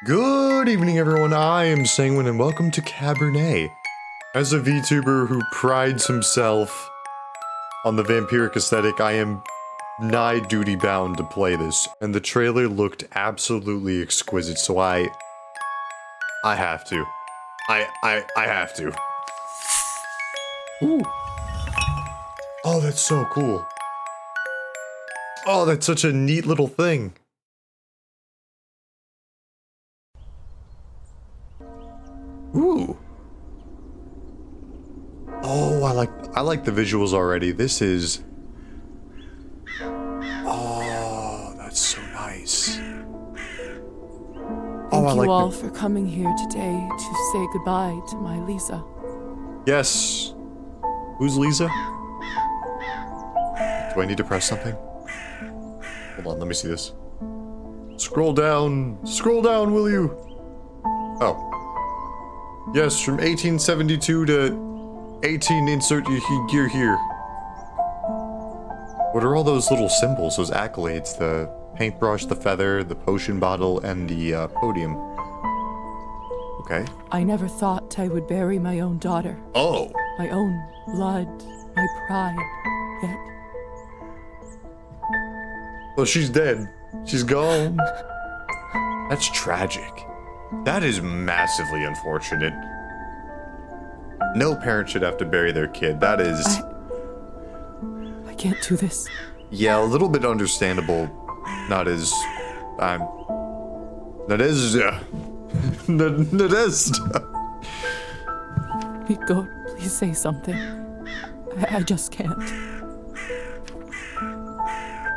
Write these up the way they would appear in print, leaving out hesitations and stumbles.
Good evening, everyone. I am Sanguine, and welcome to Cabernet. As a VTuber who prides himself on the vampiric aesthetic, I am nigh duty bound to play this, and the trailer looked absolutely exquisite, so I have to. I have to. Ooh. Oh, that's so cool. Oh, that's such a neat little thing. Ooh. Oh, I like the visuals already. This is... Oh, that's so nice. Thank you all for coming here today to say goodbye to my Lisa. Yes. Who's Lisa? Do I need to press something? Hold on, let me see this. Scroll down, will you? Oh. Yes, from 1872 to 18 insert gear here. What are all those little symbols, those accolades? The paintbrush, the feather, the potion bottle, and the podium. Okay. I never thought I would bury my own daughter. Oh. My own blood, my pride, yet... Well, she's dead. She's gone. That's tragic. That is massively unfortunate. No parent should have to bury their kid. That is... I can't do this. Yeah, a little bit understandable. Not as... That is... Rico, please say something. I just can't.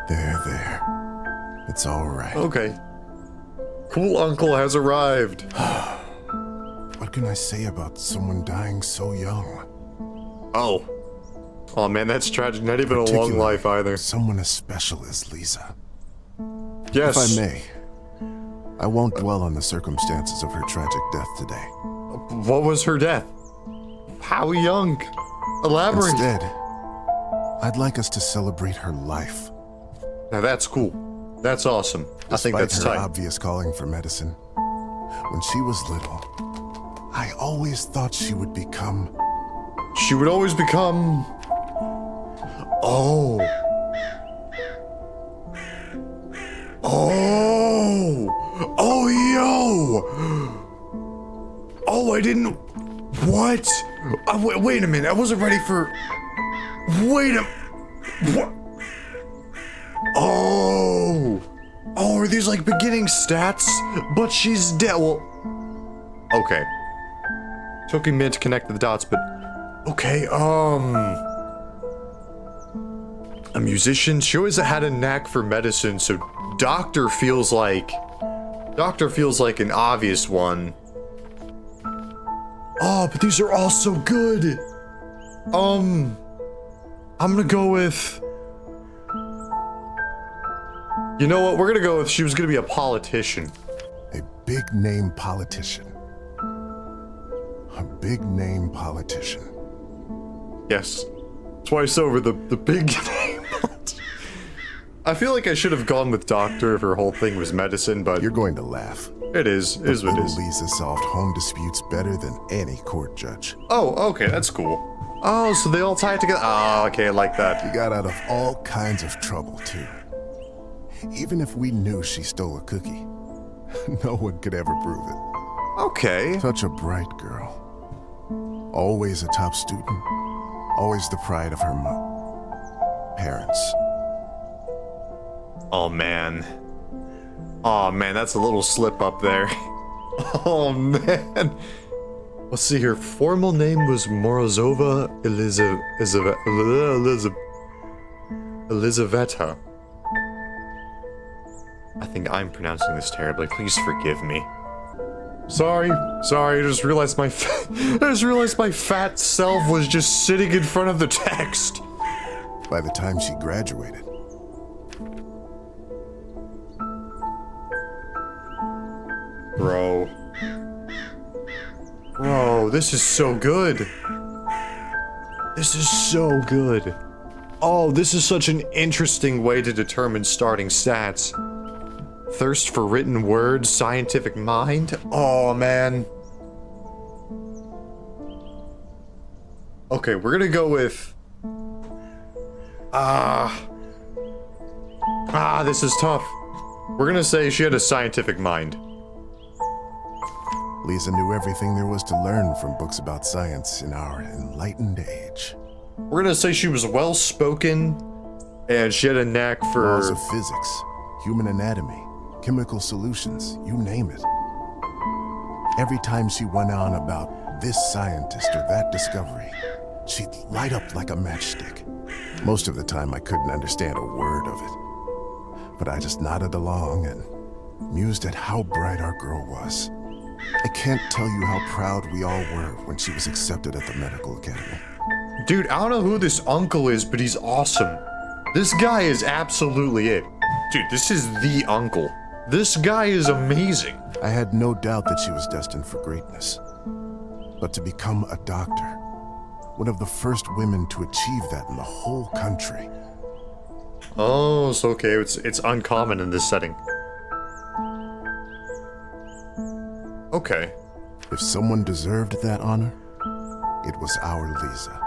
There. It's all right. Okay. Cool uncle has arrived. What can I say about someone dying so young? Oh. Oh man, that's tragic. Not even a long life either. Someone as special as Lisa. Yes. If I may, I won't dwell on the circumstances of her tragic death today. What was her death? How young? Elaborate. Instead, I'd like us to celebrate her life. Now that's cool. That's awesome. I think that's Despite her tight. obvious calling for medicine, when she was little, I always thought she would become... She would always become... Oh. Oh. Oh, yo. Oh, I didn't... What? Wait a minute. I wasn't ready for... Wait a... What? Oh. Oh, are these like beginning stats? But she's dead. Well... Okay. Took me a minute to connect the dots, but... Okay, a musician. She always had a knack for medicine, so doctor feels like an obvious one. Oh, but these are all so good. I'm gonna go with... You know what? We're gonna go with she was gonna be a politician. A big-name politician. A big-name politician. Yes. Twice over the big name. I feel like I should have gone with doctor if her whole thing was medicine, but... You're going to laugh. It is what it is. Lisa solved home disputes better than any court judge. Oh, okay, that's cool. Oh, so they all tie it together. Oh, okay, I like that. She got out of all kinds of trouble, too. Even if we knew she stole a cookie, no one could ever prove it. Okay. Such a bright girl. Always a top student. Always the pride of her parents. Oh, man. Oh, man, that's a little slip up there. Oh, man. Let's see here. Formal name was Morozova Elizaveta. I think I'm pronouncing this terribly. Please forgive me. Sorry. I just realized my fat self was just sitting in front of the text. By the time she graduated. Bro, this is so good. This is so good. Oh, this is such an interesting way to determine starting stats. Thirst for written words, scientific mind. Oh, man. Okay, we're gonna go with... this is tough. We're gonna say she had a scientific mind. Lisa knew everything there was to learn from books about science in our enlightened age. We're gonna say she was well-spoken, and she had a knack for... Laws of physics, human anatomy, chemical solutions, you name it. Every time she went on about this scientist or that discovery, she'd light up like a matchstick. Most of the time I couldn't understand a word of it. But I just nodded along and mused at how bright our girl was. I can't tell you how proud we all were when she was accepted at the medical academy. Dude, I don't know who this uncle is, but he's awesome. This guy is absolutely it. Dude, this is the uncle. This guy is amazing. I had no doubt that she was destined for greatness. But to become a doctor, one of the first women to achieve that in the whole country. Oh, so okay, it's uncommon in this setting. Okay. If someone deserved that honor, it was our Lisa.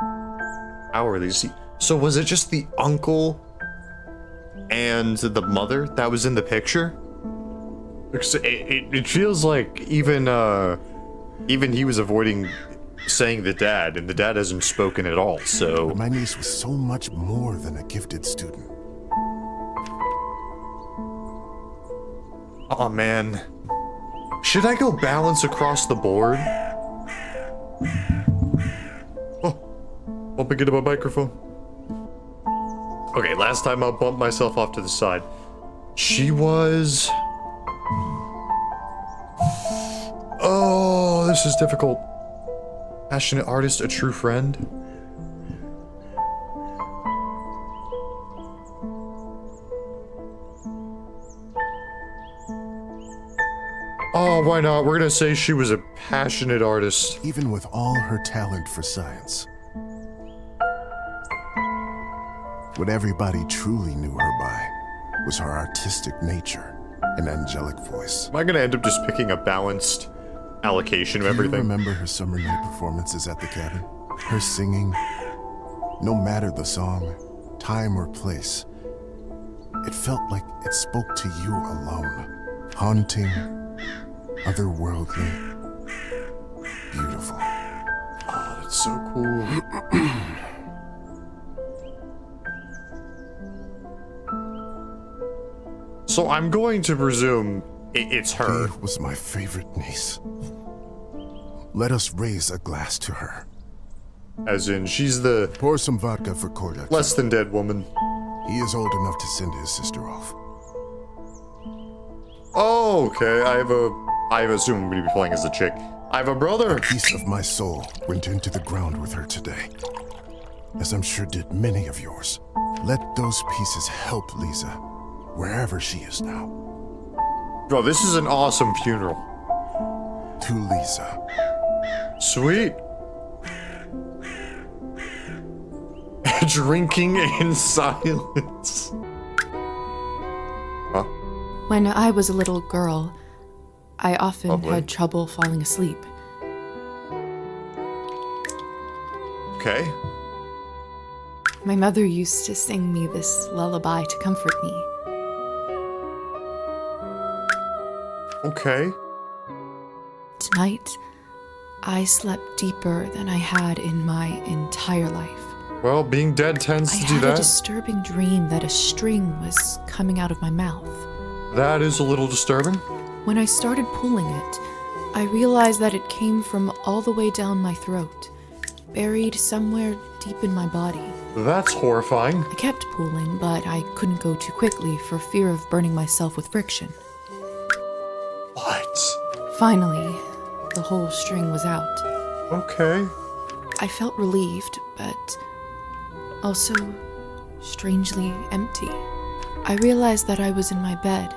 Our Lisa. So was it just the uncle and the mother that was in the picture? Because it feels like even he was avoiding saying the dad, and the dad hasn't spoken at all, so... But my niece was so much more than a gifted student. Aw, man. Should I go balance across the board? Oh, bumping into my microphone. Okay, last time I'll bump myself off to the side. She was... Oh, this is difficult. Passionate artist, a true friend. Oh, why not? We're gonna say she was a passionate artist. Even with all her talent for science. What everybody truly knew her by was her artistic nature and angelic voice. Am I gonna end up just picking a balanced allocation of everything? Do you remember her summer night performances at the cabin? Her singing, no matter the song, time or place, it felt like it spoke to you alone. Haunting, otherworldly, beautiful. Oh, that's so cool. So I'm going to presume it's her. She was my favorite niece. Let us raise a glass to her. As in, she's the Pour some vodka for Kordak. less than dead woman. He is old enough to send his sister off. Oh, okay. I assume I'm going to be playing as a chick. I have a brother. A piece of my soul went into the ground with her today, as I'm sure did many of yours. Let those pieces help Lisa, wherever she is now. Bro, this is an awesome funeral. To Lisa. Sweet. Drinking in silence. Huh? When I was a little girl, I often Lovely. had trouble falling asleep. Okay. My mother used to sing me this lullaby to comfort me. Okay. Tonight, I slept deeper than I had in my entire life. Well, being dead tends I to do had a that. disturbing dream that a string was coming out of my mouth. That is a little disturbing. When I started pulling it, I realized that it came from all the way down my throat, buried somewhere deep in my body. That's horrifying. I kept pulling, but I couldn't go too quickly for fear of burning myself with friction. What? Finally, the whole string was out. Okay. I felt relieved, but also strangely empty. I realized that I was in my bed,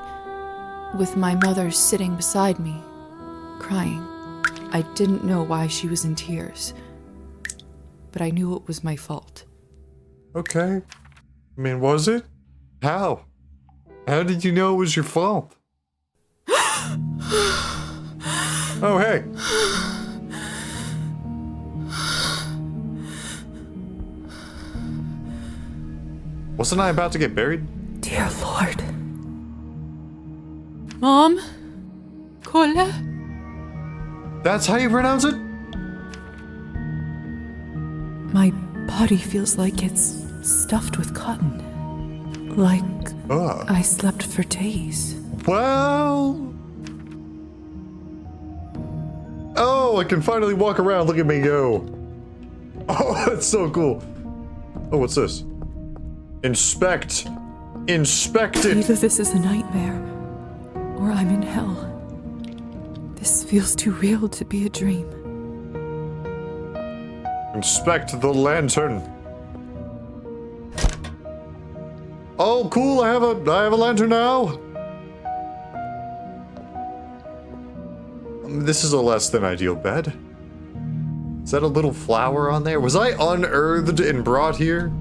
with my mother sitting beside me, crying. I didn't know why she was in tears, but I knew it was my fault. Okay. I mean, was it? How? How did you know it was your fault? Oh, hey. Wasn't I about to get buried? Dear Lord. Mom? Kola? That's how you pronounce it? My body feels like it's stuffed with cotton. Like I slept for days. Well... Oh, I can finally walk around. Look at me go. Oh, that's so cool. Oh, what's this? Inspect. Inspect it. Either this is a nightmare, or I'm in hell. This feels too real to be a dream. Inspect the lantern. Oh, cool! I have a lantern now. This is a less than ideal bed. Is that a little flower on there? Was I unearthed and brought here?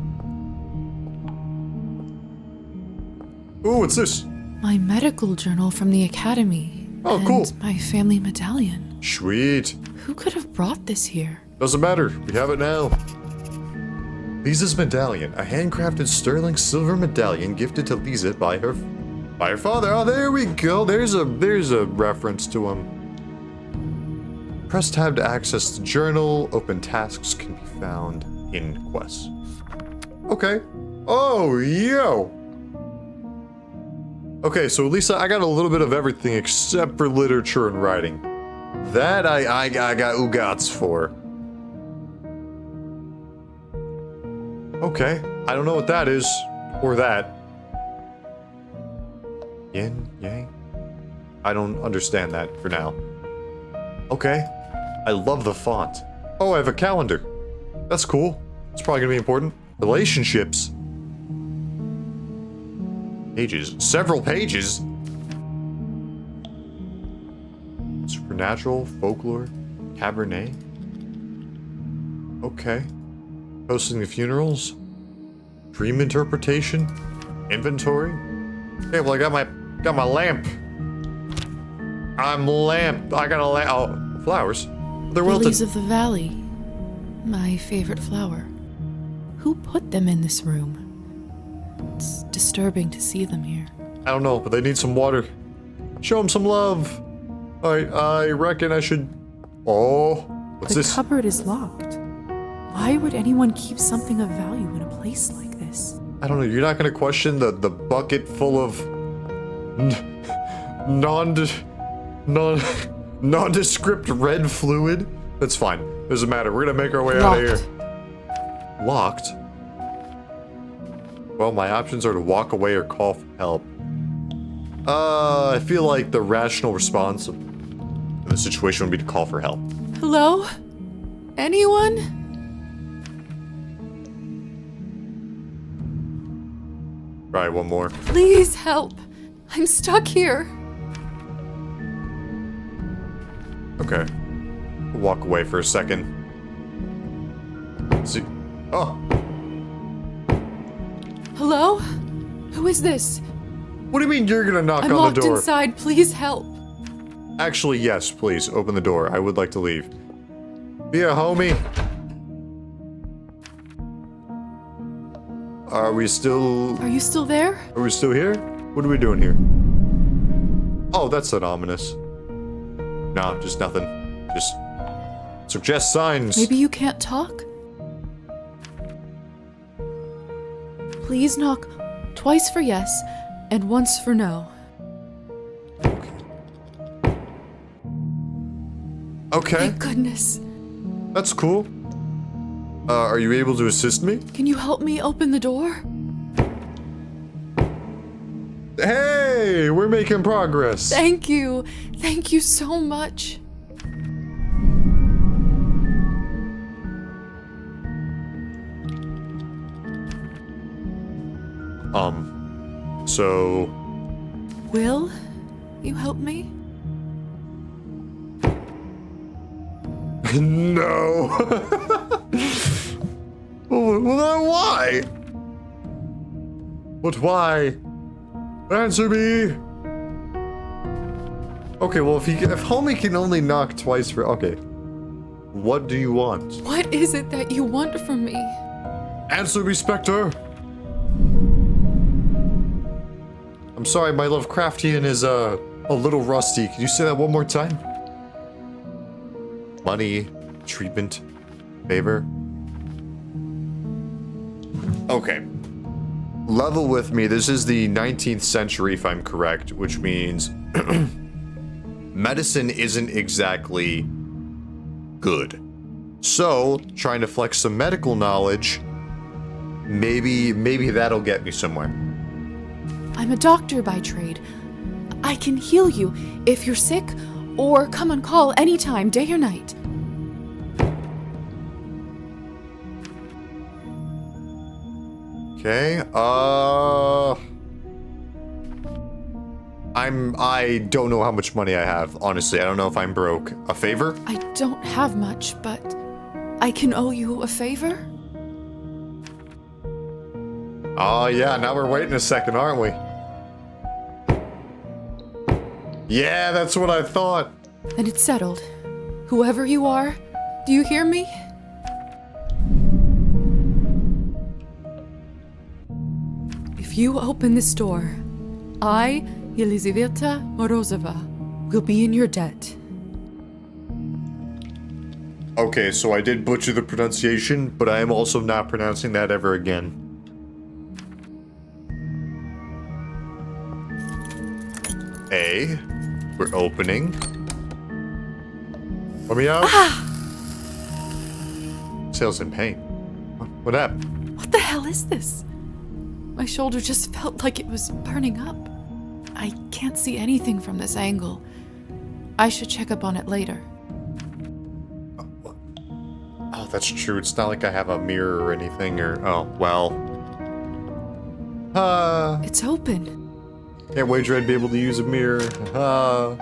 Ooh, what's this? My medical journal from the academy. Oh, and cool. My family medallion. Sweet. Who could have brought this here? Doesn't matter. We have it now. Lisa's medallion, a handcrafted sterling silver medallion gifted to Lisa by her father. Oh, there we go. There's a reference to him. Press tab to access the journal. Open tasks can be found in quests. Okay. Oh, yo. Okay, so Lisa, I got a little bit of everything except for literature and writing. That I got oogats for. Okay, I don't know what that is, or that. Yin, yang? I don't understand that for now. Okay, I love the font. Oh, I have a calendar. That's cool. It's probably gonna be important. Relationships. Pages. Several pages. Supernatural, folklore, Cabernet. Okay. Hosting the funerals. Dream interpretation. Inventory. Okay, well I got my lamp. I'm lamp. I got a lamp. Oh, flowers. They're wilted. Lilies of the valley. My favorite flower. Who put them in this room? It's disturbing to see them here. I don't know, but they need some water. Show them some love. Alright, I reckon I should... Oh, what's this? The cupboard is locked. Why would anyone keep something of value in a place like this? I don't know, you're not gonna question the bucket full of... nondescript red fluid? That's fine. Doesn't matter. We're gonna make our way out of here. Locked? Well, my options are to walk away or call for help. I feel like the rational response in the situation would be to call for help. Hello? Anyone? Right, one more. Please help. I'm stuck here. Okay. We'll walk away for a second. See. Oh. Hello? Who is this? What do you mean you're gonna knock I'm on locked the door? inside. Please help. Actually, yes, please. Open the door. I would like to leave. Be a homie. Are we still... Are you still there? Are we still here? What are we doing here? Oh, that's not ominous. No, just nothing. Just suggest signs. Maybe you can't talk? Please knock twice for yes and once for no. Okay, Thank goodness. that's cool. Are you able to assist me? Can you help me open the door? Hey, we're making progress. Thank you. Thank you so much. So... Will you help me? No. Well, then why? But why? Answer me. Okay, well, if homie can only knock twice for... Okay. What do you want? What is it that you want from me? Answer me, Spectre! I'm sorry, my Lovecraftian is, a little rusty. Can you say that one more time? Money, treatment, favor. Okay. Level with me. This is the 19th century, if I'm correct, which means medicine isn't exactly good. So, trying to flex some medical knowledge, maybe that'll get me somewhere. I'm a doctor by trade. I can heal you if you're sick, or come on call anytime, day or night. Okay, I don't know how much money I have, honestly. I don't know if I'm broke. A favor? I don't have much, but I can owe you a favor? Oh yeah, now we're waiting a second, aren't we? Yeah, that's what I thought. Then it's settled. Whoever you are, do you hear me? If you open this door, I, Yelizaveta Morozova, will be in your debt. Okay, so I did butcher the pronunciation, but I am also not pronouncing that ever again. A. We're opening. Let me out. Sales in pain. What happened? What the hell is this? My shoulder just felt like it was burning up. I can't see anything from this angle. I should check up on it later. Oh, that's true. It's not like I have a mirror or anything, or... Oh, well. It's open. Can't wager I'd be able to use a mirror. No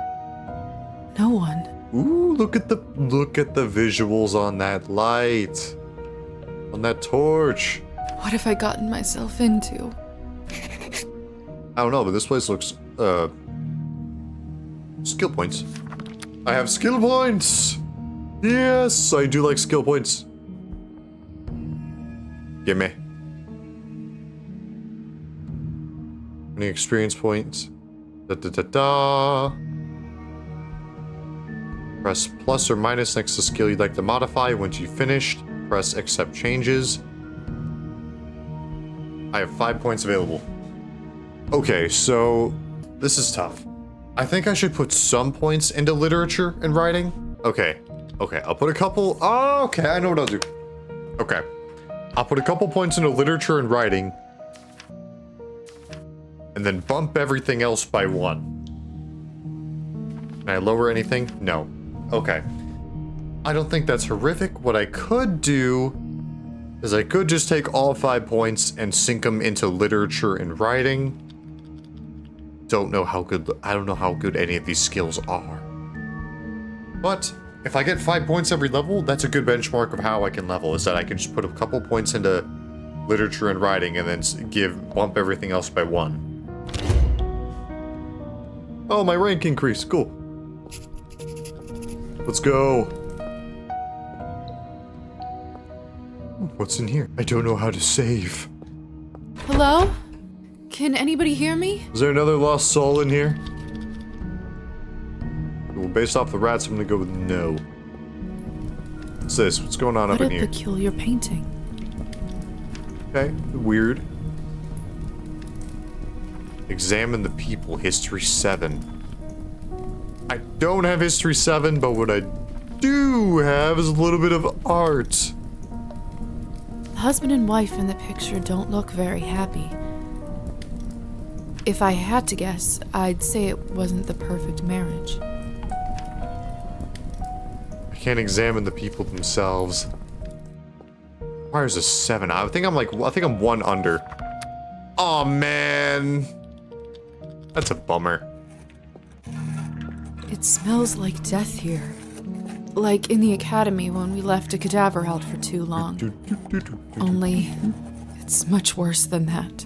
one. Ooh, look at the visuals on that light. On that torch. What have I gotten myself into? I don't know, but this place looks, skill points. I have skill points! Yes, I do like skill points. Give me. Any experience points? Da-da-da-da. Press plus or minus next to skill you'd like to modify. Once you've finished, press accept changes. I have 5 points available. Okay, so this is tough. I think I should put some points into literature and writing. Okay, I'll put a couple. Oh, okay, I know what I'll do. Okay, I'll put a couple points into literature and writing, and then bump everything else by 1. Can I lower anything? No. Okay. I don't think that's horrific. What I could do is I could just take all 5 points and sink them into literature and writing. I don't know how good any of these skills are. But if I get 5 points every level, that's a good benchmark of how I can level, is that I can just put a couple points into literature and writing and then bump everything else by 1. Oh, my rank increased. Cool. Let's go. What's in here? I don't know how to save. Hello? Can anybody hear me? Is there another lost soul in here? Well, based off the rats, I'm gonna go with no. What's this? What's going on up in What a here? peculiar painting. Okay, weird. Examine the people, history 7. I don't have history 7, but what I do have is a little bit of art. The husband and wife in the picture don't look very happy. If I had to guess, I'd say it wasn't the perfect marriage. I can't examine the people themselves. Requires a 7. I think I'm 1 under. Oh man. That's a bummer. It smells like death here. Like in the academy when we left a cadaver out for too long. Only, it's much worse than that.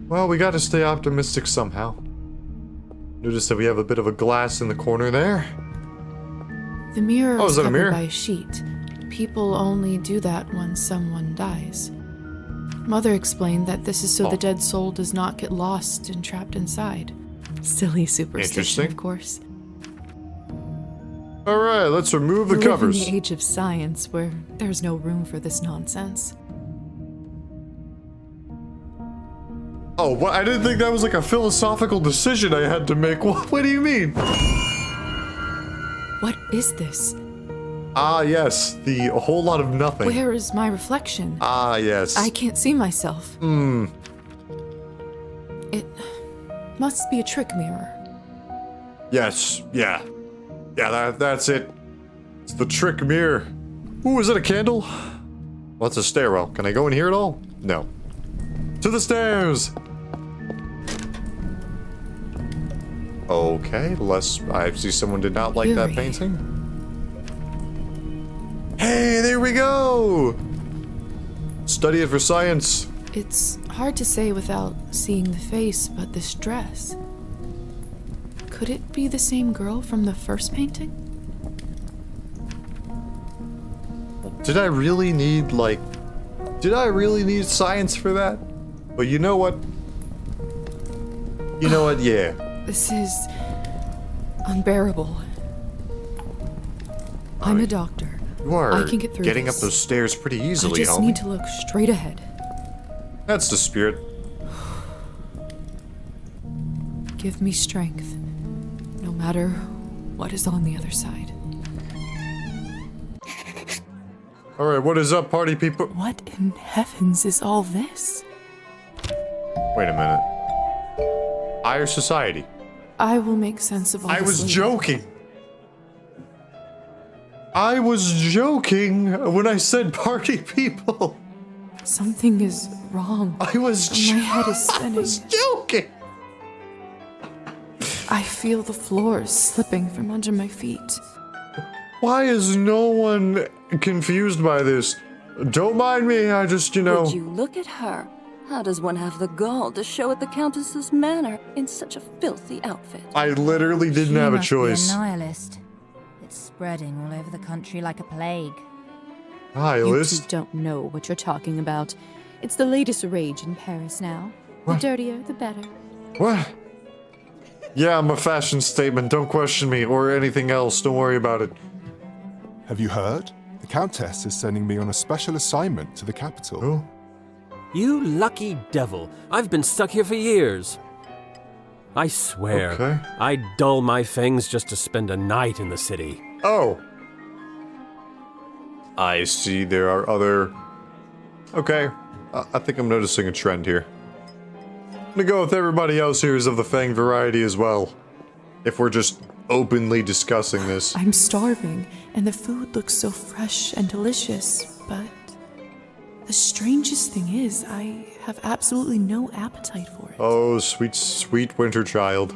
Well, we gotta stay optimistic somehow. Notice that we have a bit of a glass in the corner there. The mirror Oh, is is that a covered mirror? by a sheet. People only do that when someone dies. Mother explained that this is so the dead soul does not get lost and trapped inside. Silly superstition, Interesting. of course. Alright, let's remove the We live covers. in the age of science where there's no room for this nonsense. Oh, what? I didn't think that was like a philosophical decision I had to make. What do you mean? What is this? Ah, yes, the a whole lot of nothing. Where is my reflection? Ah, yes. I can't see myself. It must be a trick mirror. Yes, yeah. Yeah, that's it. It's the trick mirror. Ooh, is it a candle? Well, it's a stairwell. Can I go in here at all? No. To the stairs! Okay, I see someone did not like that Eerie. painting. Hey, there we go! Study it for science. It's hard to say without seeing the face, but this dress. Could it be the same girl from the first painting? Did I really need science for that? But you know what? You know what? Yeah. This is unbearable. I'm a doctor. You are I can get through getting this. up those stairs pretty I easily, just homie. need to look straight ahead. That's the spirit. Give me strength, no matter what is on the other side. Alright, what is up, party people? What in heavens is all this? Wait a minute. Higher society. I will make sense of all I this was later. joking. I was joking when I said party people. Something is wrong. I was My head is I spinning. was joking. I feel the floor slipping from under my feet. Why is no one confused by this? Don't mind me, I just, Would you look at her? How does one have the gall to show at the Countess's manor in such a filthy outfit? I literally didn't have a She must choice. be a nihilist. It's spreading all over the country like a plague. Hi, You Liz. two don't know what you're talking about. It's the latest rage in Paris now. The dirtier, the better. What? Yeah, I'm a fashion statement. Don't question me or anything else. Don't worry about it. Have you heard? The Countess is sending me on a special assignment to the capital. Oh, You lucky devil. I've been stuck here for years. I swear, Okay. I'd dull my fangs just to spend a night in the city. Oh. I see there are other... Okay. I think I'm noticing a trend here. I'm gonna go with everybody else here is of the Fang variety as well. If we're just openly discussing this. I'm starving, and the food looks so fresh and delicious, but the strangest thing is, I have absolutely no appetite for it. Oh, sweet, sweet winter child.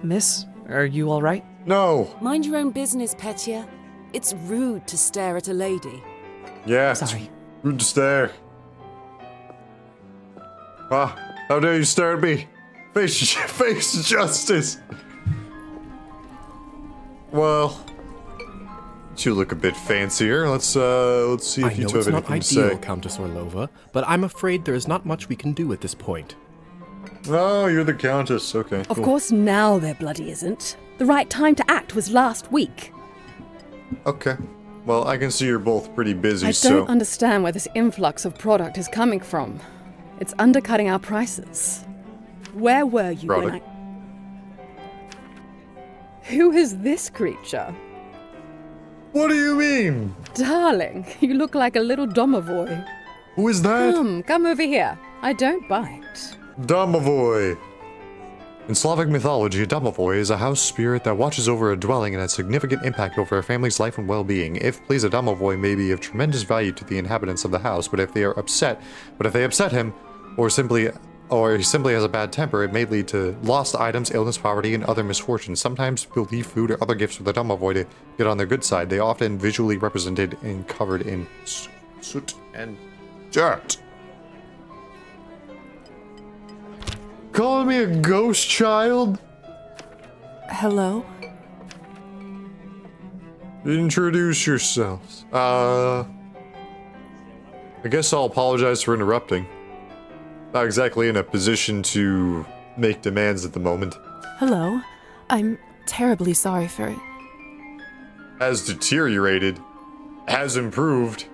Miss, are you all right? No. Mind your own business, Petya. It's rude to stare at a lady. Yeah. Sorry. Rude to stare. Ah, how dare you stare at me? Face justice. Well, you look a bit fancier. Let's see I if you know two it's have not anything to ideal, say. Countess Orlova, but I'm afraid there is not much we can do at this point. Oh, you're the Countess. Okay. Of cool. course, now there bloody isn't. The right time to act was last week. Okay. Well, I can see you're both pretty busy, I so. don't understand where this influx of product is coming from. It's undercutting our prices. Where were you when Product. Who is this creature? What do you mean? Darling, you look like a little domovoy. Who is that? Come over here. I don't bite. Domovoy. In Slavic mythology, a domovoy is a house spirit that watches over a dwelling and has significant impact over a family's life and well-being. If pleased, a domovoy may be of tremendous value to the inhabitants of the house, but if they upset him, or he simply has a bad temper, it may lead to lost items, illness, poverty, and other misfortunes. Sometimes people leave food or other gifts for the domovoy to get on their good side. They often visually represented and covered in soot and dirt. Calling me a ghost child? Hello? Introduce yourselves. I guess I'll apologize for interrupting. Not exactly in a position to make demands at the moment. Hello? I'm terribly sorry for it. Has deteriorated. Has improved.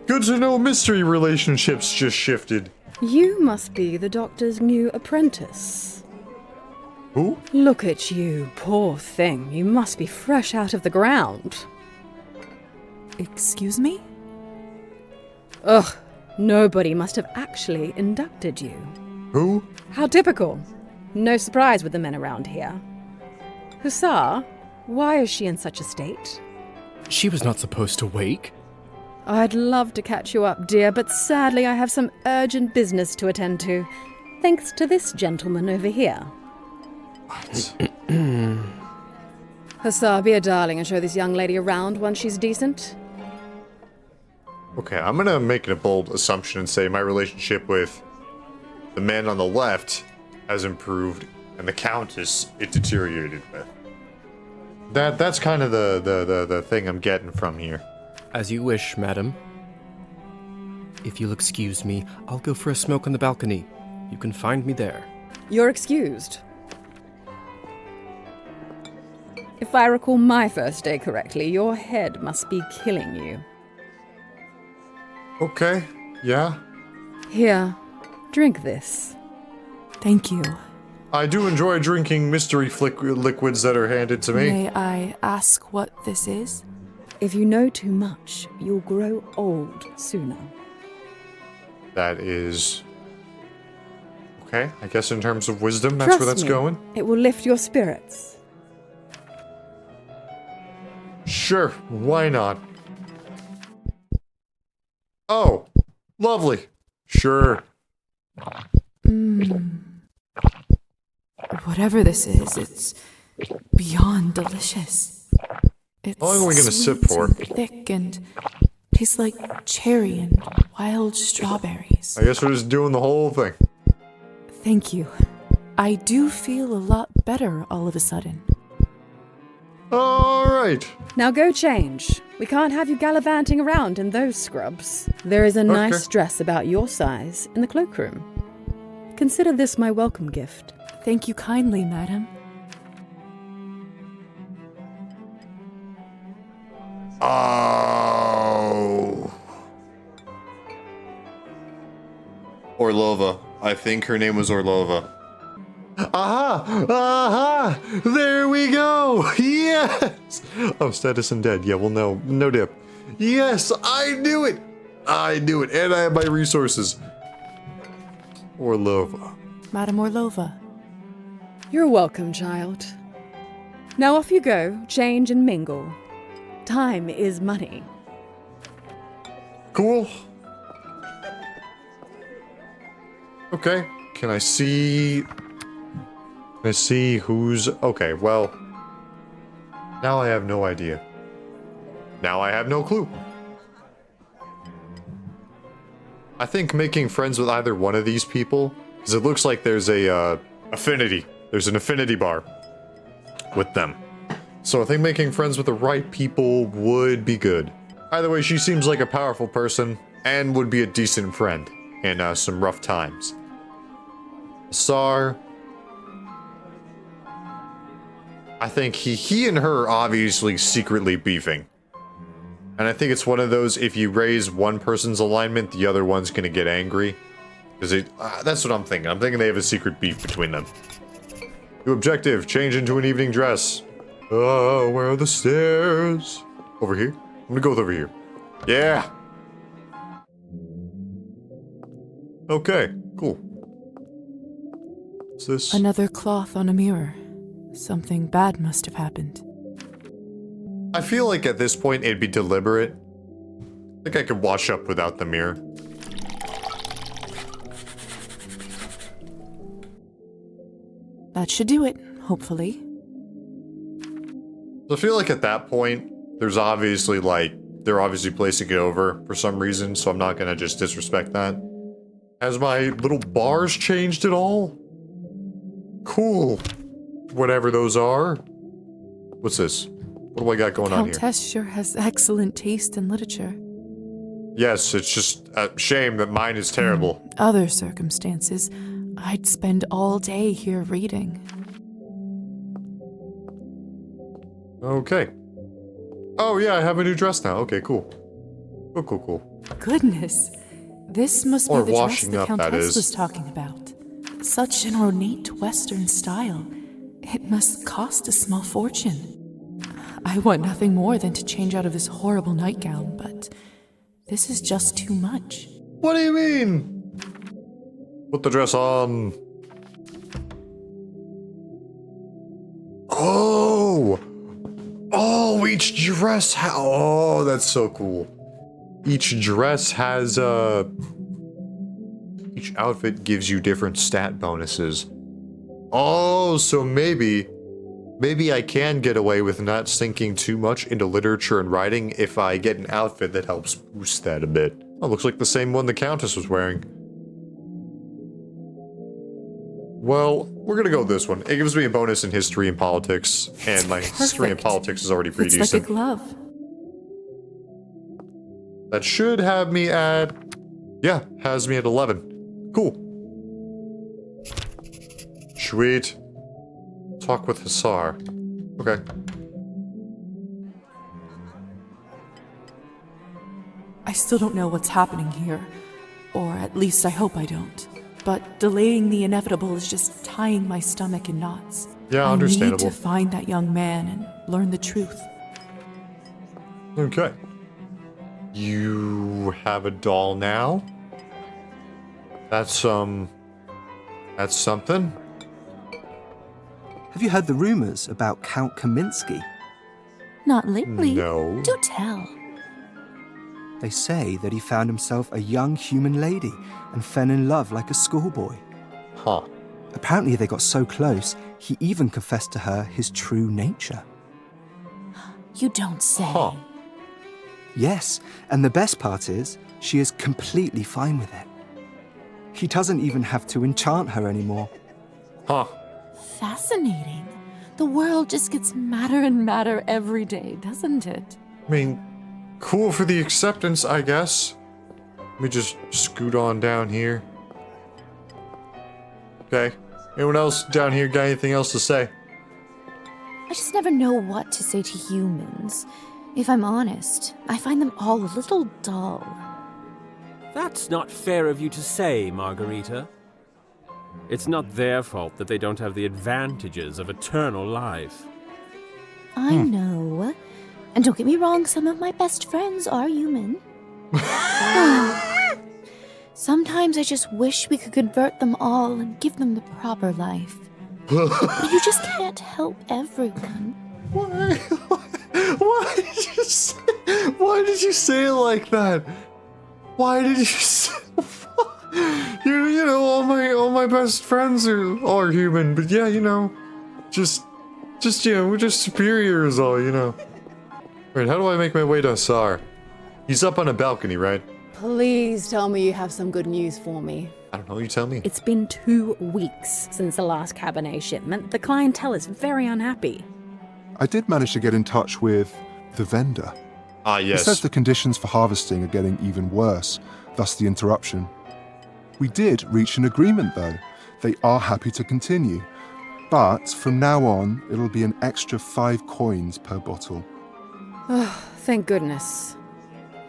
Good to know mystery relationships just shifted. You must be the doctor's new apprentice. Who? Look at you, poor thing. You must be fresh out of the ground. Excuse me? Ugh, nobody must have actually inducted you. Who? How typical. No surprise with the men around here. Hussar, why is she in such a state? She was not supposed to wake. I'd love to catch you up, dear, but sadly I have some urgent business to attend to. Thanks to this gentleman over here. What? Hussar, be a darling and show this young lady around once she's decent. Okay, I'm gonna make a bold assumption and say my relationship with the man on the left has improved, and the Countess it deteriorated with. That's kind of the thing I'm getting from here. As you wish, madam. If you'll excuse me, I'll go for a smoke on the balcony. You can find me there. You're excused. If I recall my first day correctly, your head must be killing you. Okay, yeah. Here, drink this. Thank you. I do enjoy drinking mystery liquids that are handed to me. May I ask what this is? If you know too much, you'll grow old sooner. That is... Okay, I guess in terms of wisdom, that's where that's going. It will lift your spirits. Sure, why not? Oh, lovely. Sure. Whatever this is, it's beyond delicious. It's How long are we gonna sip sweet for? and thick and tastes like cherry and wild strawberries. I guess we're just doing the whole thing. Thank you. I do feel a lot better all of a sudden. Alright. Now go change. We can't have you gallivanting around in those scrubs. There is a nice dress about your size in the cloakroom. Consider this my welcome gift. Thank you kindly, madam. Oh. Orlova. I think her name was Orlova. Aha! Aha! There we go! Yes! Oh, status and dead. Yeah, well, no dip. Yes, I knew it! I knew it, and I have my resources. Orlova. Madam Orlova. You're welcome, child. Now off you go, change and mingle. Time is money. Cool. Okay, can I see who's... Okay, well... Now I have no idea. Now I have no clue. I think making friends with either one of these people, because it looks like there's a affinity. There's an affinity bar with them. So I think making friends with the right people would be good. Either way, she seems like a powerful person and would be a decent friend in some rough times. Sar, I think he and her are obviously secretly beefing. And I think it's one of those, if you raise one person's alignment, the other one's gonna get angry. Because that's what I'm thinking. I'm thinking they have a secret beef between them. New objective, change into an evening dress. Oh, where are the stairs? Over here? I'm gonna go with over here. Yeah! Okay, cool. What's this? Another cloth on a mirror. Something bad must have happened. I feel like at this point it'd be deliberate. I think I could wash up without the mirror. That should do it, hopefully. So I feel like at that point, there's obviously they're obviously placing it over for some reason, so I'm not gonna just disrespect that. Has my little bars changed at all? Cool. Whatever those are. What's this? What do I got going on here? Countess sure has excellent taste in literature. Yes, it's just a shame that mine is terrible. In other circumstances, I'd spend all day here reading. Okay. Oh yeah, I have a new dress now. Okay, cool. Cool. Goodness, this must Or be the dress washing the up, that Countess is. was talking about. Such an ornate Western style. It must cost a small fortune. I want nothing more than to change out of this horrible nightgown, but this is just too much. What do you mean? Put the dress on. Oh! Oh, each dress oh, that's so cool. Each dress has, each outfit gives you different stat bonuses. Oh, so maybe I can get away with not sinking too much into literature and writing if I get an outfit that helps boost that a bit. Oh, looks like the same one the Countess was wearing. Well, we're gonna go with this one. It gives me a bonus in history and politics, and my history and politics is already pretty It's like decent. a glove. That should have me at... Yeah, has me at 11. Cool. Sweet. Talk with Hussar. Okay. I still don't know what's happening here, or at least I hope I don't. But delaying the inevitable is just tying my stomach in knots. Yeah, I understandable. need to find that young man and learn the truth. Okay. You have a doll now? That's something? Have you heard the rumors about Count Kaminsky? Not lately. No. Do tell. They say that he found himself a young human lady and fell in love like a schoolboy. Huh. Apparently they got so close, he even confessed to her his true nature. You don't say. Huh. Yes, and the best part is, she is completely fine with it. He doesn't even have to enchant her anymore. Huh. Fascinating. The world just gets madder and madder every day, doesn't it? I mean, cool for the acceptance, I guess. Let me just scoot on down here. Okay. Anyone else down here got anything else to say? I just never know what to say to humans. If I'm honest, I find them all a little dull. That's not fair of you to say, Margarita. It's not their fault that they don't have the advantages of eternal life. I know. And don't get me wrong, some of my best friends are human. Sometimes I just wish we could convert them all and give them the proper life. But you just can't help everyone. Why did you say it like that? Why did you say you know, all my best friends are human, but yeah, you know, just you know, we're just superior is all, you know. Wait, how do I make my way to Hussar? He's up on a balcony, right? Please tell me you have some good news for me. I don't know, you tell me. It's been 2 weeks since the last Cabernet shipment. The clientele is very unhappy. I did manage to get in touch with the vendor. Ah, yes. He says the conditions for harvesting are getting even worse, thus the interruption. We did reach an agreement, though. They are happy to continue. But from now on, it'll be an extra 5 coins per bottle. Oh, thank goodness.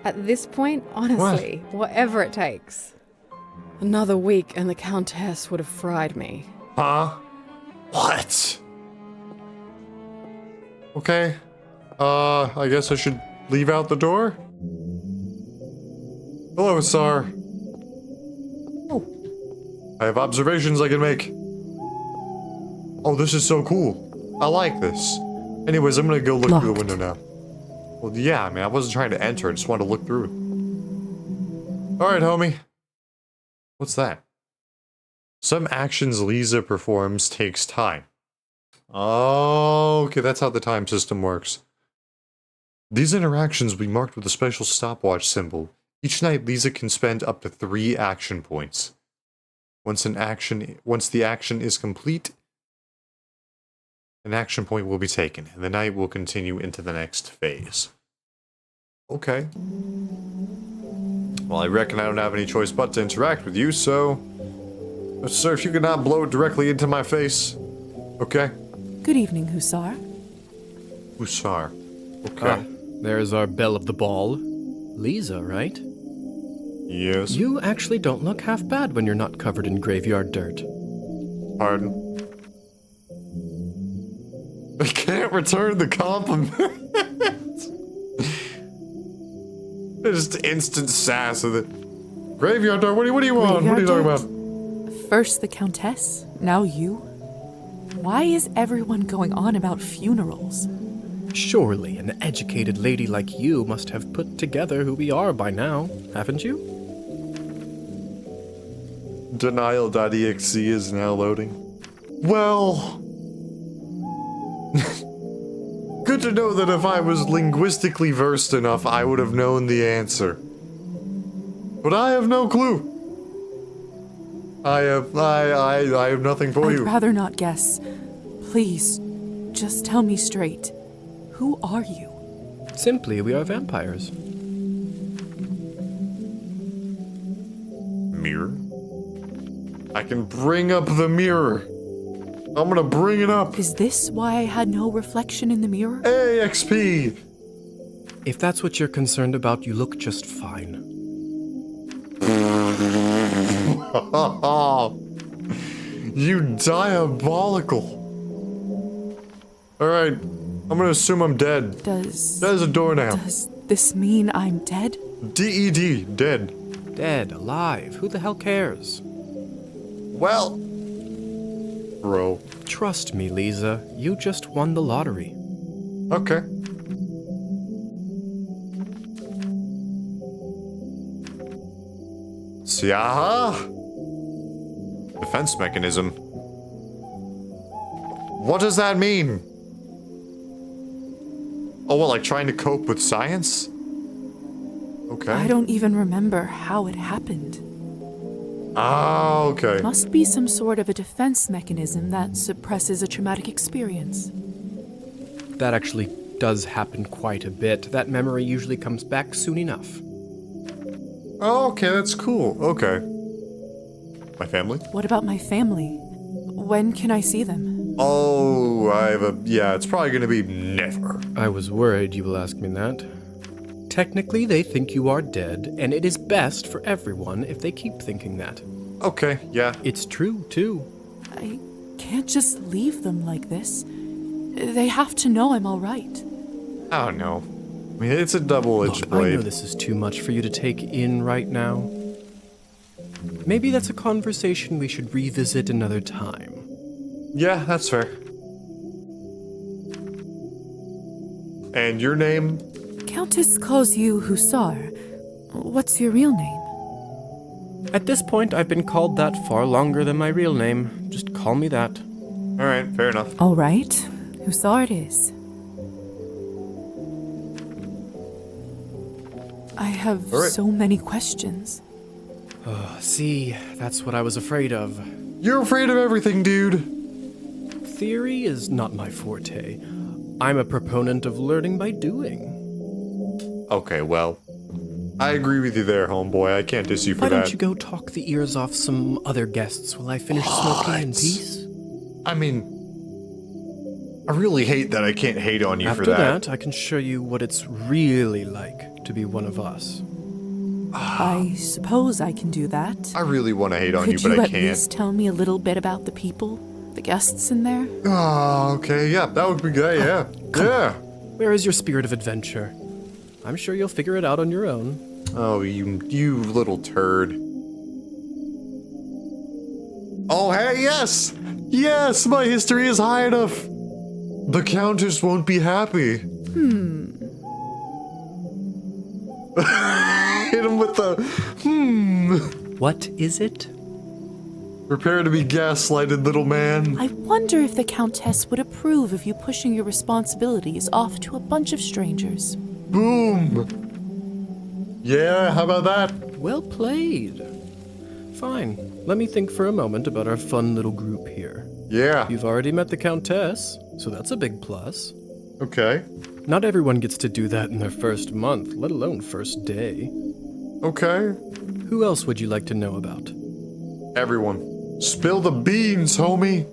At this point, honestly, whatever it takes. Another week and the Countess would have fried me. Huh? What? Okay. I guess I should leave out the door? Hello, Hussar. Oh. I have observations I can make. Oh, this is so cool. I like this. Anyways, I'm gonna go look through the window now. Well, yeah, I mean, I wasn't trying to enter, I just wanted to look through it. Alright, homie. What's that? Some actions Lisa performs takes time. Oh, okay, that's how the time system works. These interactions will be marked with a special stopwatch symbol. Each night, Lisa can spend up to 3 action points. Once the action is complete, an action point will be taken, and the night will continue into the next phase. Okay. Well, I reckon I don't have any choice but to interact with you, so... Sir, if you could not blow it directly into my face. Okay? Good evening, Hussar. Hussar. Okay. There's our belle of the ball. Lisa, right? Yes. You actually don't look half bad when you're not covered in graveyard dirt. Pardon? I can't return the compliment. Just instant sass with it. Graveyard dirt, what do you want? What are you talking about? First the Countess, now you. Why is everyone going on about funerals? Surely an educated lady like you must have put together who we are by now, haven't you? Denial.exe is now loading. Well... Good to know that if I was linguistically versed enough, I would have known the answer. But I have no clue. I have nothing for you. I'd rather not guess. Please, just tell me straight. Who are you? Simply, we are vampires. Mirror? I can bring up the mirror. I'm gonna bring it up. Is this why I had no reflection in the mirror? AXP! If that's what you're concerned about, you look just fine. You diabolical. Alright, I'm gonna assume I'm dead. There's a door now. Does this mean I'm dead? DED, dead. Dead, alive, who the hell cares? Well... Bro. Trust me, Lisa, you just won the lottery. Okay. See, aha! Defense mechanism. What does that mean? Oh, well, like trying to cope with science? Okay. I don't even remember how it happened. Ah, okay. Must be some sort of a defense mechanism that suppresses a traumatic experience. That actually does happen quite a bit. That memory usually comes back soon enough. Oh, okay, that's cool. Okay. My family? What about my family? When can I see them? Oh, yeah, it's probably gonna be never. I was worried you will ask me that. Technically, they think you are dead, and it is best for everyone if they keep thinking that. Okay, yeah. It's true, too. I can't just leave them like this. They have to know I'm all right. I don't know. I mean, it's a double-edged blade. I know this is too much for you to take in right now. Maybe that's a conversation we should revisit another time. Yeah, that's fair. And your name? Countess calls you Hussar. What's your real name? At this point, I've been called that far longer than my real name. Just call me that. Alright, fair enough. All right. Hussar it is. I have so many questions. See, that's what I was afraid of. You're afraid of everything, dude. Theory is not my forte. I'm a proponent of learning by doing. Okay, well, I agree with you there, homeboy. I can't diss you for that. Why don't you go talk the ears off some other guests while I finish smoking in peace? I mean, I really hate that I can't hate on you for that. After that, I can show you what it's really like to be one of us. I suppose I can do that. I really want to hate on you, but I Could you at can't. least tell me a little bit about the people? The guests in there? Oh, okay, yeah, that would be good, yeah. Yeah. Where is your spirit of adventure? I'm sure you'll figure it out on your own. Oh, you little turd. Oh, hey, yes! Yes, my history is high enough! The Countess won't be happy. Hit him with the What is it? Prepare to be gaslighted, little man. I wonder if the Countess would approve of you pushing your responsibilities off to a bunch of strangers. Boom! Yeah, how about that? Well played. Fine. Let me think for a moment about our fun little group here. Yeah. You've already met the Countess. so that's a big plus. Okay. Not everyone gets to do that in their first month, let alone first day. Okay. Who else would you like to know about? Everyone. Spill the beans, homie!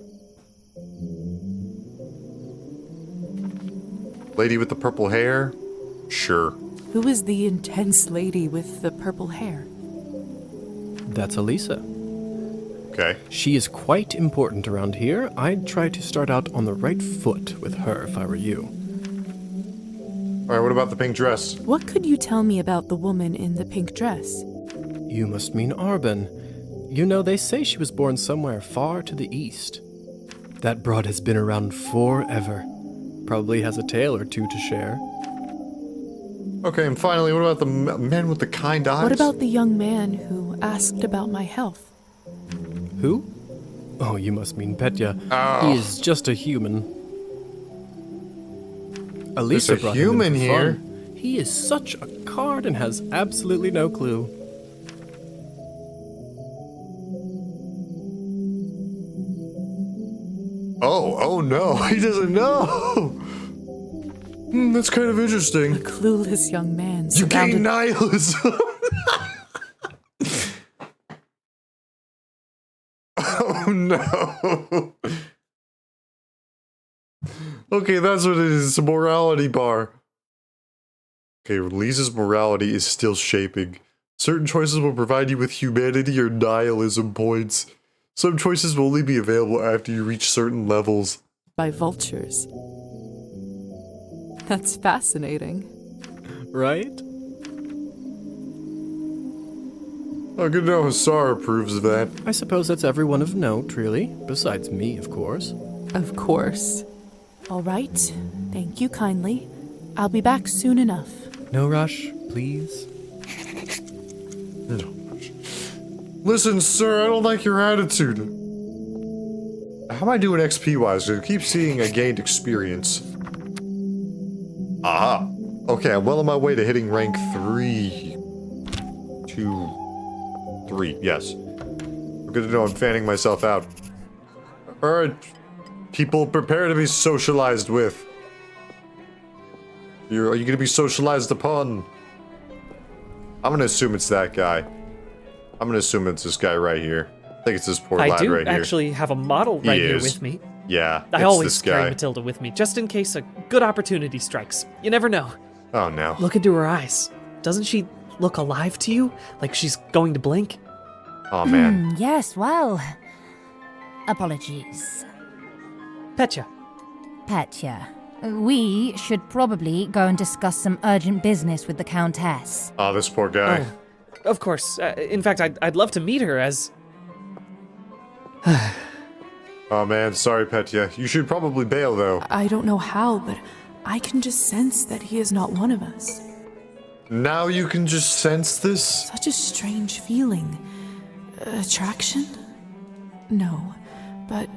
Lady with the purple hair? Sure. Who is the intense lady with the purple hair? That's Elisa. Okay. She is quite important around here. I'd try to start out on the right foot with her if I were you. Alright, what about the pink dress? What could you tell me about the woman in the pink dress? You must mean Arbin. You know, they say she was born somewhere far to the east. That broad has been around forever. Probably has a tale or two to share. Okay, and finally, what about the man with the kind eyes? What about the young man who asked about my health? Who? Oh, you must mean Petya. Oh. He is just a human. Elisa There's a brought human him in for here. fun. He is such a card and has absolutely no clue. Oh no, he doesn't know! That's kind of interesting. A clueless young man You gain nihilism! Oh no! Okay, that's what it is. It's a morality bar. Okay, Lisa's morality is still shaping. Certain choices will provide you with humanity or nihilism points. Some choices will only be available after you reach certain levels. by vultures. That's fascinating. Right? Oh, good to know Hassar approves of that. I suppose that's everyone of note, really. Besides me, of course. Of course. All right. Thank you kindly. I'll be back soon enough. No rush, please. No rush. Listen, sir, I don't like your attitude. How am I doing XP-wise? I keep seeing I gained experience. Aha. Okay, I'm well on my way to hitting rank 3. 2, 3, yes. Good to know I'm fanning myself out. Alright, people, prepare to be socialized with. Are you gonna be socialized upon? I'm gonna assume it's that guy. I'm gonna assume it's this guy right here. I think it's this poor lad right here. I do actually have a model right here with me. Yeah, I it's always this carry guy. Matilda with me, just in case a good opportunity strikes. You never know. Oh no. Look into her eyes. Doesn't she look alive to you? Like she's going to blink? Oh man. Yes, well... Apologies. Petya. Petya. We should probably go and discuss some urgent business with the Countess. Oh, this poor guy. Oh, of course. In fact, I'd love to meet her as... Oh man, sorry Petya. You should probably bail though. I don't know how, but I can just sense that he is not one of us. Now you can just sense this? Such a strange feeling. Attraction? No, but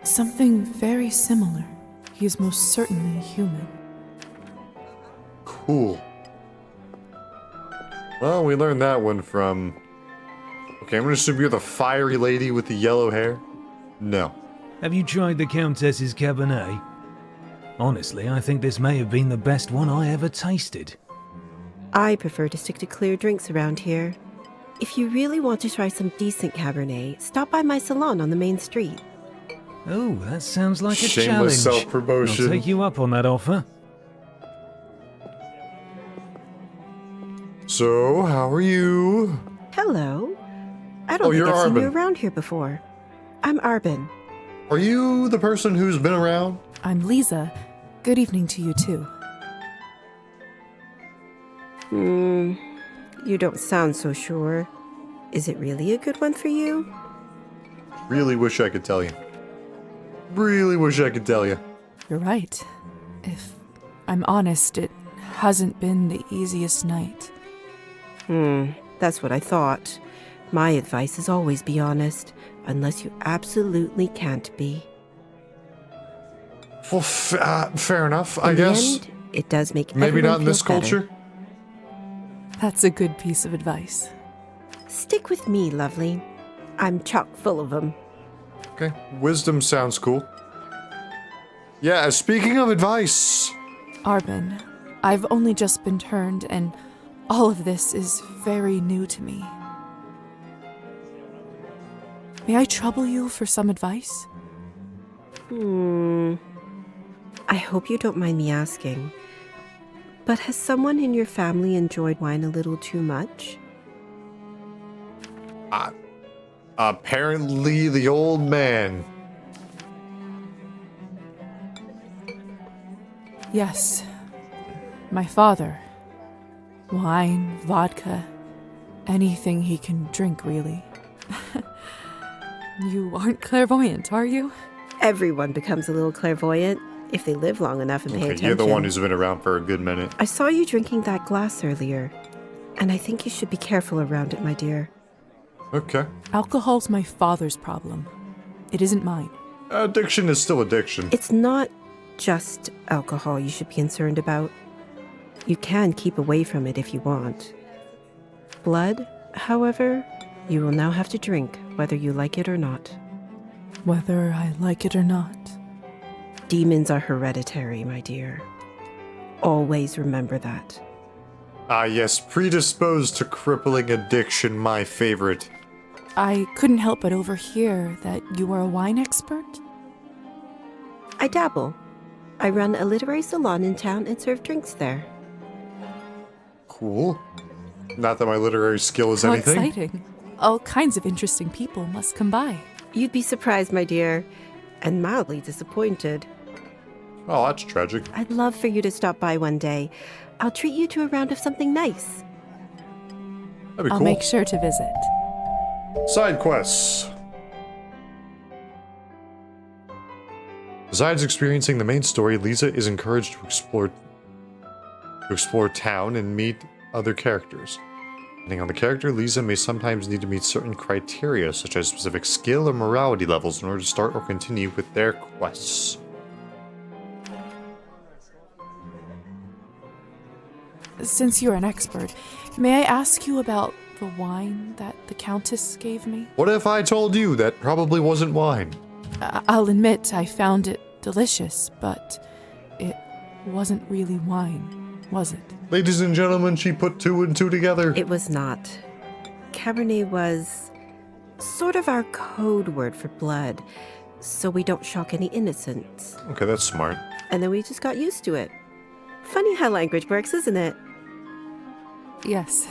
something very similar. He is most certainly human. Cool. Well, we learned that one from... Okay, I'm gonna assume you're the fiery lady with the yellow hair? No. Have you tried the Countess's Cabernet? Honestly, I think this may have been the best one I ever tasted. I prefer to stick to clear drinks around here. If you really want to try some decent Cabernet, stop by my salon on the main street. Oh, that sounds like a Shameless challenge. self-promotion. I'll take you up on that offer. So, how are you? Hello. I don't think you're I've seen you Arbin. around here before. I'm Arbin. Are you the person who's been around? I'm Lisa. Good evening to you too. You don't sound so sure. Is it really a good one for you? Really wish I could tell you. Really wish I could tell you. You're right. If I'm honest, it hasn't been the easiest night. That's what I thought. My advice is always be honest, unless you absolutely can't be. Well, fair enough, I In the guess. end, it does make Maybe everyone not in feel this better. culture. That's a good piece of advice. Stick with me, lovely. I'm chock full of them. Okay, wisdom sounds cool. Yeah, speaking of advice. Arben, I've only just been turned, and all of this is very new to me. May I trouble you for some advice? I hope you don't mind me asking, but has someone in your family enjoyed wine a little too much? Apparently the old man. Yes. My father. Wine, vodka, anything he can drink, really. You aren't clairvoyant, are you? Everyone becomes a little clairvoyant if they live long enough and pay attention. You're the one who's been around for a good minute. I saw you drinking that glass earlier, and I think you should be careful around it, my dear. Okay. Alcohol's my father's problem. It isn't mine. Addiction is still addiction. It's not just alcohol you should be concerned about. You can keep away from it if you want. Blood, however, you will now have to drink, whether you like it or not. Whether I like it or not. Demons are hereditary, my dear. Always remember that. Ah, yes, predisposed to crippling addiction, my favorite. I couldn't help but overhear that you are a wine expert? I dabble. I run a literary salon in town and serve drinks there. Cool. Not that my literary skill is How anything. exciting. All kinds of interesting people must come by. You'd be surprised, my dear, and mildly disappointed. Oh, that's tragic. I'd love for you to stop by one day. I'll treat you to a round of something nice. That'd be cool. I'll make sure to visit. Side quests. Besides experiencing the main story, Lisa is encouraged to explore town and meet other characters. Depending on the character, Lisa may sometimes need to meet certain criteria, such as specific skill or morality levels, in order to start or continue with their quests. Since you're an expert, may I ask you about the wine that the Countess gave me? What if I told you that probably wasn't wine? I'll admit I found it delicious, but it wasn't really wine, was it? Ladies and gentlemen, she put 2 and 2 together. It was not. Cabernet was sort of our code word for blood, so we don't shock any innocents. Okay, that's smart. And then we just got used to it. Funny how language works, isn't it? Yes.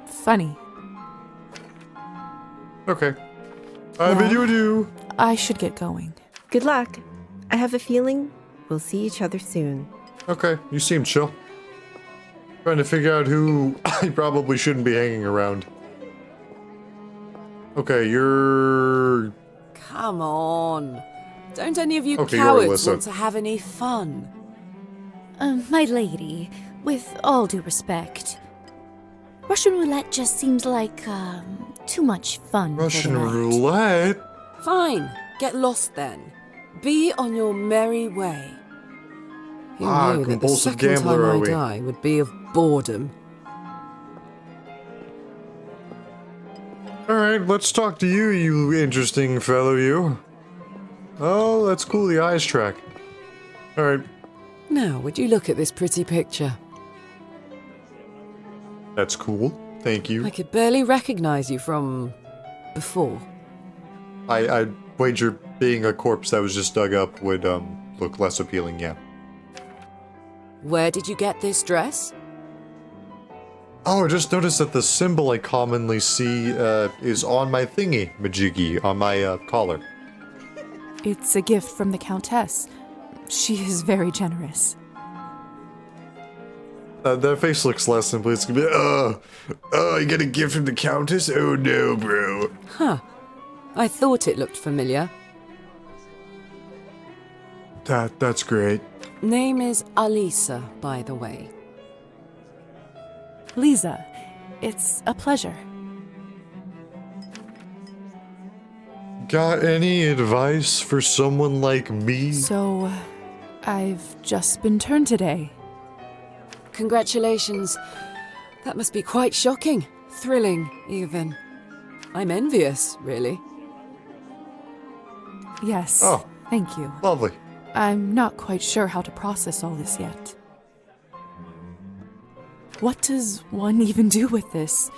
Funny. Okay. I bid you adieu. I should get going. Good luck. I have a feeling we'll see each other soon. Okay, you seem chill. Trying to figure out who I probably shouldn't be hanging around. Okay, you're... Come on. Don't any of you Okay, you're cowards Alyssa. want to have any fun? My lady, with all due respect, Russian roulette just seems like, too much fun. for the Russian night. roulette? Fine. Get lost then. Be on your merry way. Who knew that the compulsive second gambler, time are I we? die would be of boredom? Alright, let's talk to you, you interesting fellow, you. Oh, that's cool, the eyes track. Alright, Now, would you look at this pretty picture? that's cool. Thank you. I could barely recognize you from before. I wager being a corpse that was just dug up would look less appealing, yeah. Where did you get this dress? Oh, I just noticed that the symbol I commonly see is on my thingy, majiggy, on my collar. It's a gift from the Countess. She is very generous. That face looks less simple. It's gonna be, oh, you get a gift from the Countess? Oh no, bro. Huh. I thought it looked familiar. That's great. Name is Alisa, by the way. Lisa, it's a pleasure. Got any advice for someone like me? So, I've just been turned today. Congratulations. That must be quite shocking. Thrilling, even. I'm envious, really. Yes. Oh. Thank you. Lovely. I'm not quite sure how to process all this yet. What does one even do with this?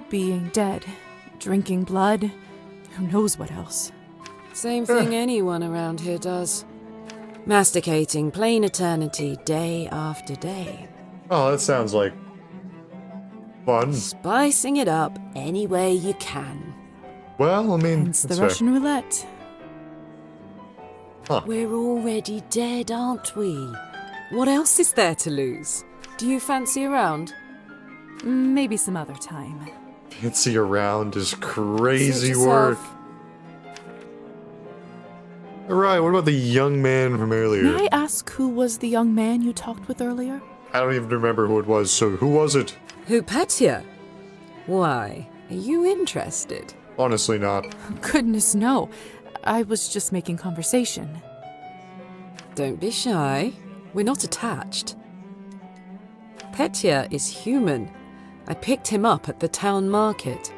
Being dead, drinking blood, who knows what else? Same thing anyone around here does. Masticating plain eternity day after day. Oh, that sounds like fun. Spicing it up any way you can. Well, I mean, Hence the that's fair. Russian roulette. Huh. We're already dead, aren't we? What else is there to lose? Do you fancy a round? Maybe some other time. Fancy around is crazy Suit work. yourself. Alright, what about the young man from earlier? May I ask who was the young man you talked with earlier? I don't even remember who it was, so who was it? Who Petya? Why? Are you interested? Honestly not. Goodness, no. I was just making conversation. Don't be shy. We're not attached. Petya is human. I picked him up at the town market.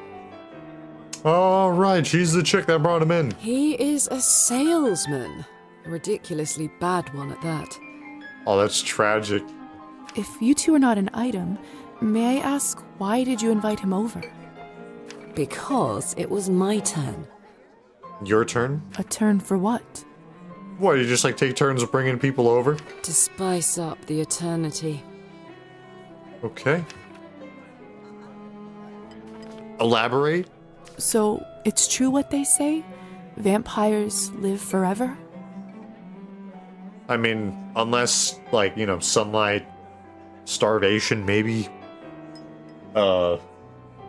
Oh, right, she's the chick that brought him in. He is a salesman. A ridiculously bad one at that. Oh, that's tragic. If you two are not an item, may I ask why did you invite him over? Because it was my turn. Your turn? A turn for what? What, you just like take turns of bringing people over? To spice up the eternity. Okay. Elaborate? So, it's true what they say? Vampires live forever? I mean, unless, like, you know, sunlight, starvation, maybe.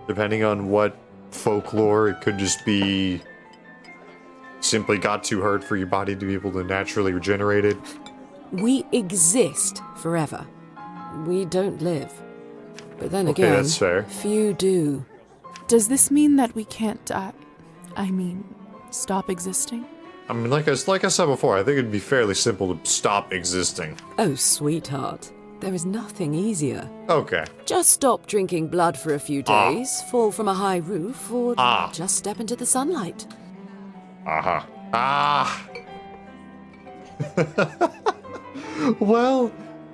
Depending on what folklore, it could just be simply got too hurt for your body to be able to naturally regenerate it. We exist forever. We don't live. But then Okay, again, that's fair. few do. Does this mean that we can't stop existing? I mean, like I said before, I think it'd be fairly simple to stop existing. Oh, sweetheart. There is nothing easier. Okay. Just stop drinking blood for a few days, fall from a high roof, or just step into the sunlight. Uh-huh. Ah! Well,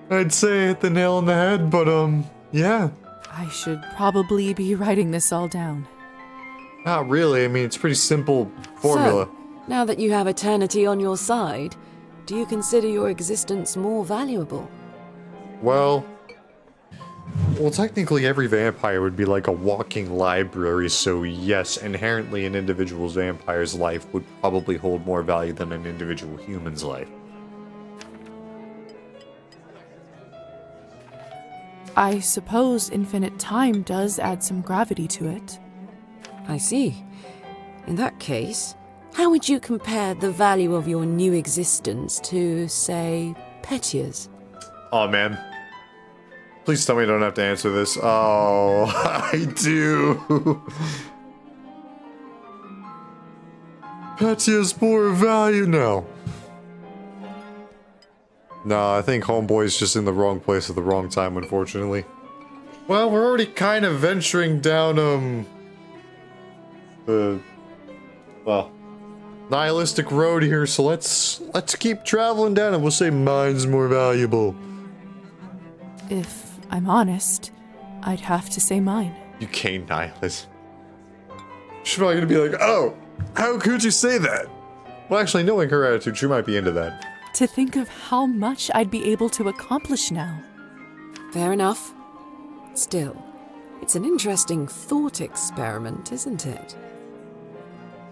I'd say I hit the nail on the head, but, yeah. I should probably be writing this all down. Not really, I mean, it's a pretty simple formula. So, now that you have eternity on your side, do you consider your existence more valuable? Well, technically every vampire would be like a walking library, so yes, inherently an individual's vampire's life would probably hold more value than an individual human's life. I suppose infinite time does add some gravity to it. I see. In that case, how would you compare the value of your new existence to, say, Petya's? Oh man. Please tell me I don't have to answer this. Oh, I do. Petya's more value now. No, I think Homeboy's just in the wrong place at the wrong time, unfortunately. Well, we're already kind of venturing down, well, nihilistic road here, so let's keep traveling down and we'll say mine's more valuable. If I'm honest, I'd have to say mine. You can't nihilist. She's probably gonna be like, oh, how could you say that? Well, actually, knowing her attitude, she might be into that. To think of how much I'd be able to accomplish now. Fair enough. Still, it's an interesting thought experiment, isn't it?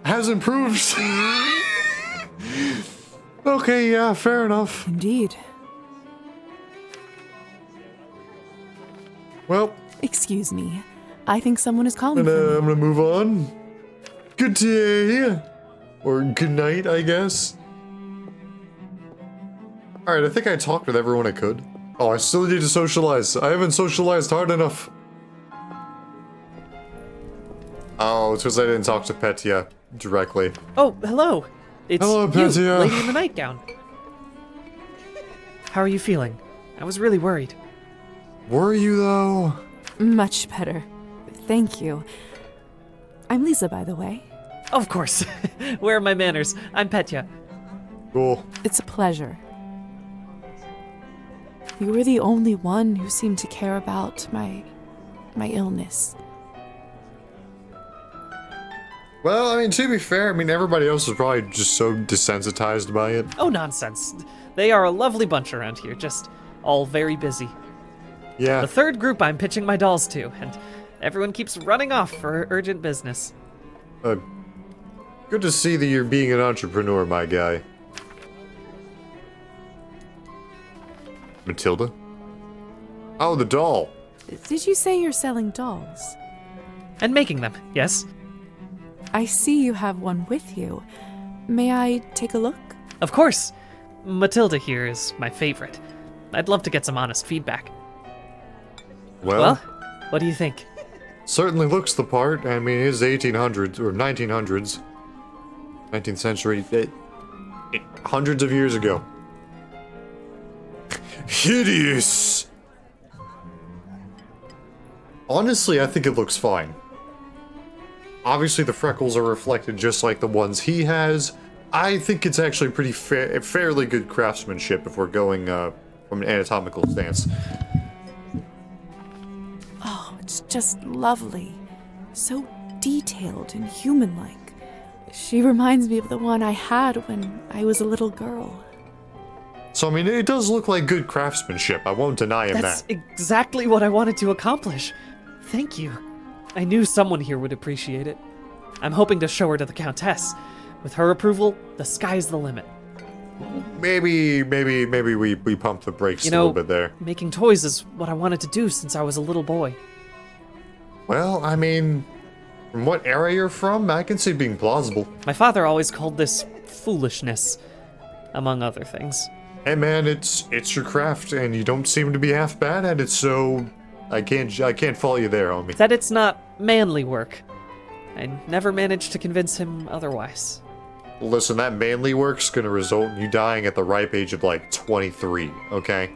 Hasn't proved. Okay, yeah, fair enough. Indeed. Well. Excuse me. I think someone is calling And, for me. I'm gonna move on. Good day. Or good night, I guess. Alright, I think I talked with everyone I could. Oh, I still need to socialize. I haven't socialized hard enough. Oh, it's because I didn't talk to Petya directly. Oh, hello. It's Hello, you, Petya. lady in the nightgown. How are you feeling? I was really worried. Were you, though? Much better. Thank you. I'm Lisa, by the way. Of course. Where are my manners? I'm Petya. Cool. It's a pleasure. You were the only one who seemed to care about my illness. Well, I mean, to be fair, I mean, everybody else is probably just so desensitized by it. Oh, nonsense. They are a lovely bunch around here, just all very busy. Yeah. The third group I'm pitching my dolls to, and everyone keeps running off for urgent business. Good to see that you're being an entrepreneur, my guy. Matilda? Oh, the doll. Did you say you're selling dolls? And making them, yes. I see you have one with you. May I take a look? Of course. Matilda here is my favorite. I'd love to get some honest feedback. Well, what do you think? Certainly looks the part. I mean, it is 1800s or 1900s. 19th century. Hundreds of years ago. Hideous! Honestly, I think it looks fine. Obviously, the freckles are reflected just like the ones he has. I think it's actually pretty fairly good craftsmanship if we're going from an anatomical stance. Oh, it's just lovely. So detailed and human-like. She reminds me of the one I had when I was a little girl. So, I mean, it does look like good craftsmanship. I won't deny him That's that. exactly what I wanted to accomplish. Thank you. I knew someone here would appreciate it. I'm hoping to show her to the Countess. With her approval, the sky's the limit. Maybe we pump the brakes a little bit there. Making toys is what I wanted to do since I was a little boy. Well, I mean, from what era you're from, I can see being plausible. My father always called this foolishness, among other things. Hey man, it's your craft, and you don't seem to be half bad at it, so I can't fault you there, homie. Said it's not manly work. I never managed to convince him otherwise. Listen, that manly work's gonna result in you dying at the ripe age of like 23, okay?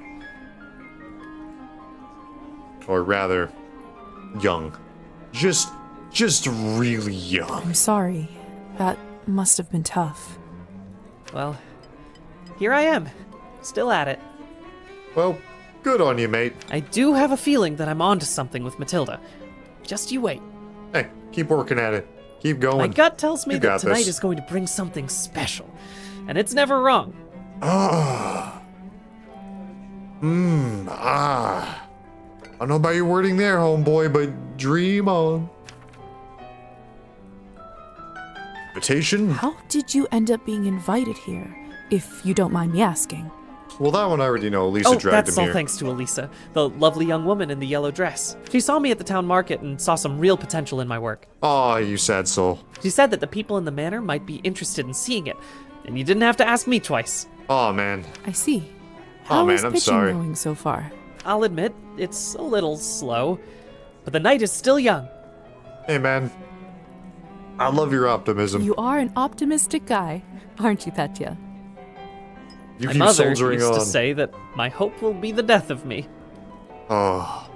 Or rather, young. Just really young. I'm sorry. That must have been tough. Well, here I am, still at it. Well, good on you, mate. I do have a feeling that I'm onto something with Matilda. Just you wait. Hey, keep working at it. Keep going. My gut tells me You that got tonight this. is going to bring something special. And it's never wrong. I don't know about your wording there, homeboy, but dream on. Invitation? How did you end up being invited here, if you don't mind me asking? Well, that one I already know. Elisa dragged that's him all here. thanks to Elisa, the lovely young woman in the yellow dress. She saw me at the town market and saw some real potential in my work. Aw, you sad soul. She said that the people in the manor might be interested in seeing it, and you didn't have to ask me twice. Aw, man. I see. Aw, How man, is I'm pitching sorry. going so far? I'll admit, it's a little slow, but the night is still young. Hey, man. I love your optimism. You are an optimistic guy, aren't you, Petya? You My keep mother soldiering used on. to say that my hope will be the death of me. Oh.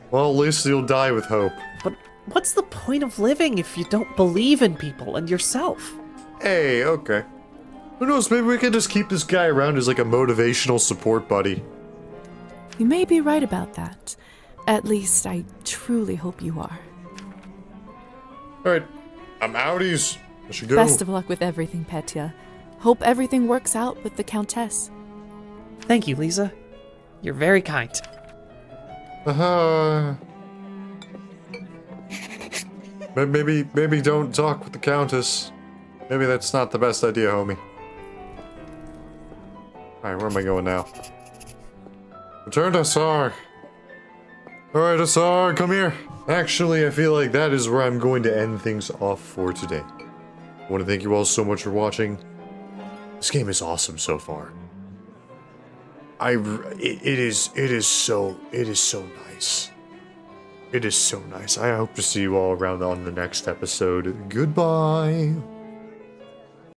Well, at least you'll die with hope. But what's the point of living if you don't believe in people and yourself? Hey, okay. Who knows, maybe we can just keep this guy around as like a motivational support buddy. You may be right about that. At least I truly hope you are. Alright, I'm outies. I should go. Best of luck with everything, Petya. Hope everything works out with the Countess. Thank you, Lisa. You're very kind. Maybe don't talk with the Countess. Maybe that's not the best idea, homie. Alright, where am I going now? Return to Asar. Alright, Asar, come here. Actually, I feel like that is where I'm going to end things off for today. I want to thank you all so much for watching. This game is awesome so far. It is so nice. It is so nice. I hope to see you all around on the next episode. Goodbye.